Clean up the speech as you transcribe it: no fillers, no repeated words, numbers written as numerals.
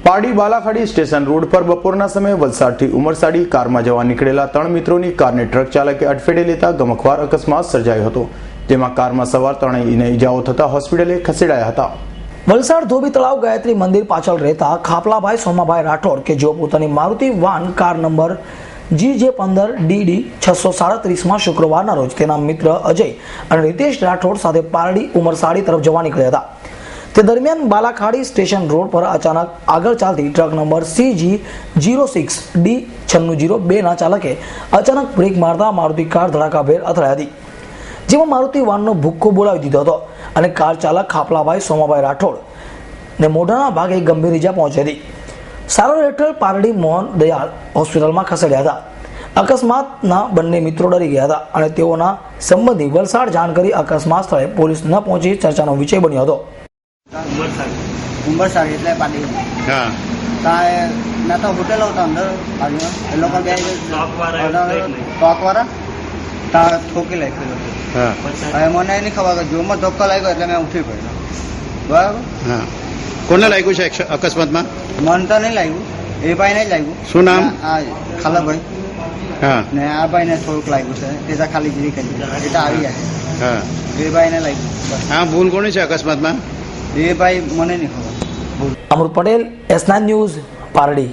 Pardi બાલાખાડી station road પર બપોરના સમયે વલસાડથી ઉમરસાડી કારમાં જવા નીકળેલા 3 મિત્રોની કારને ટ્રક ચાલકે અડફેટે લેતા ગમખ્વાર અકસ્માત સર્જાયો હતો, જેમાં કારમાં સવાર 3ને ઈજાઓ થતા હોસ્પિટલે ખસેડાયા હતા। વલસાડ ધોબી તળાવ ગાયત્રી મંદિર પાછળ રહેતા ખાપલાભાઈ સોમાભાઈ રાઠોડ કે જેઓ પોતાની Maruti van car number GJ15DD 637 શુક્રવારના રોજ તેના મિત્ર અજય અને રિતેશ રાઠોડ સાથે પારડી ઉમરસાડી તરફ જવા નીકળ્યા હતા। તે દરમિયાન બાલાખાડી સ્ટેશન રોડ પર અચાનક આગળ ચાલતી ટ્રક નંબર CG06D9602 ના ચાલકે અચાનક બ્રેક મારતા મારુતિ કાર ધડાકાભેર અથડાઈ હતી, જેમાં મારુતિ વાનનો ભૂક્કો બોલાવી દીધો હતો અને કાર ચાલક ખાપલાભાઈ સોમાભાઈ રાઠોડ ને મોઢાના ભાગે ગંભીર ઈજા પહોંચી હતી। સારવાર હેઠળ પારડી મોહન દયાળ હોસ્પિટલમાં ખસેડ્યા હતા। અકસ્માતના બંને મિત્રો ડરી ગયા હતા અને તેઓના સંબંધી વલસાડ જાણ કરી અકસ્માત સ્થળે પોલીસ ન પહોંચી ચર્ચાનો વિષય બન્યો હતો। ઉમરસાડી એટલે પાડી હા ત્યાં ના તો હોટેલ હતા અંદર પાડીમાં એ લોકો બે ટોકવાળા ત્યાં ઠોકી લાગ્યું હા હવે મને નહીં ખબર કે જોરમાં ધક્કો લાગ્યો એટલે મેં ઉઠી પડ્યો, બરાબર। હા કોને લાગ્યું છે અકસ્માતમાં? મન તો નહીં લાગ્યું, એ ભાઈ નહીં લાગ્યું। શું નામ? આ ખાલાભાઈ હા ને આ ભાઈને થોડુંક લાગ્યું છે, તે તો ખાલી જીરી કરી એ તો આવી જાય, હા એ ભાઈને લાગ્યું। હા ભૂલ કોની છે અકસ્માતમાં? એ ભાઈ મને નહીં ખબર। અમૃત પટેલ, S9 ન્યૂઝ, પારડી।